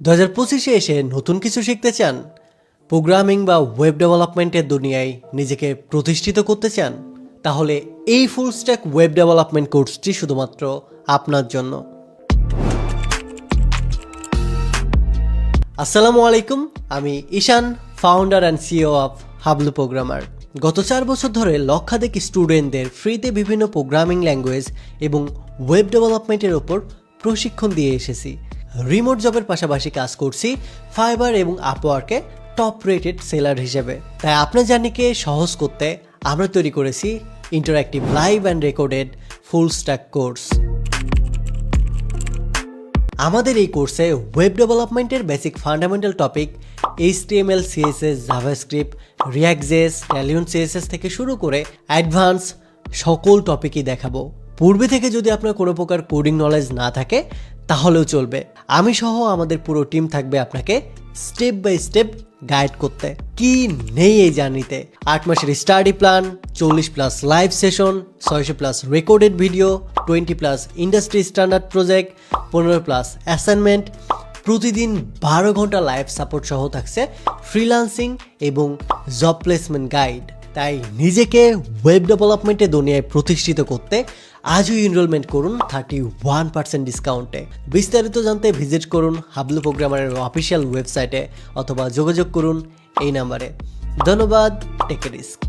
2025 এসে নতুন কিছু শিখতে চান? প্রোগ্রামিং বা ওয়েব ডেভেলপমেন্টের দুনিয়ায় নিজেকে প্রতিষ্ঠিত করতে চান? তাহলে এই ফুল স্ট্যাক ওয়েব ডেভেলপমেন্ট কোর্সটি শুধুমাত্র আপনার জন্য। আসসালামু আলাইকুম, আমি Ishan, founder and CEO of Hablu programmer. গত 4 বছর ধরে লক্ষাধিক স্টুডেন্টদের ফ্রিতে বিভিন্ন প্রোগ্রামিং ল্যাঙ্গুয়েজ এবং ওয়েব ডেভেলপমেন্টের ওপর প্রশিক্ষণ দিয়ে এসেছি। রিমোট জবের পাশাপাশি কাজ করছি ফাইবার এবং আপওয়ার্কে টপ রেটেড সেলার হিসেবে। তাই আপনার জার্নিকে সহজ করতে আমরা তৈরি করেছি interactive live and recorded full stack course. আমাদের এই কোর্সে ওয়েব ডেভেলপমেন্টের basic fundamental topic HTML, CSS, JavaScript, React JS, Tailwind CSS থেকে শুরু করে অ্যাডভান্স সকল টপিকই দেখাবো। পূর্বে থেকে যদি আপনার কোনো প্রকার কোডিং নলেজ না থাকে তাহলেও চলবে। আমি সহ আমাদের পুরো টিম থাকবে আপনাকে স্টেপ বাই স্টেপ গাইড করতে। কি নেই এই জার্নিতে? 8 মাসের study plan, 40+ live session, 600+ recorded video, 20+ industry standard project, 15+ assignment, প্রতিদিন 12 ঘন্টা লাইভ সাপোর্ট সহ থাকছে ফ্রিল্যান্সিং এবং জব প্লেসমেন্ট গাইড। তাই নিজেকে ওয়েব ডেভেলপমেন্টের দুনিয়ায় প্রতিষ্ঠিত করতে আজই এনরোলমেন্ট করুন 31% ডিসকাউন্টে। বিস্তারিত জানতে ভিজিট করুন হাবলু প্রোগ্রামারের অফিসিয়াল ওয়েবসাইটে অথবা যোগাযোগ করুন এই নাম্বারে। ধন্যবাদ। Take a risk.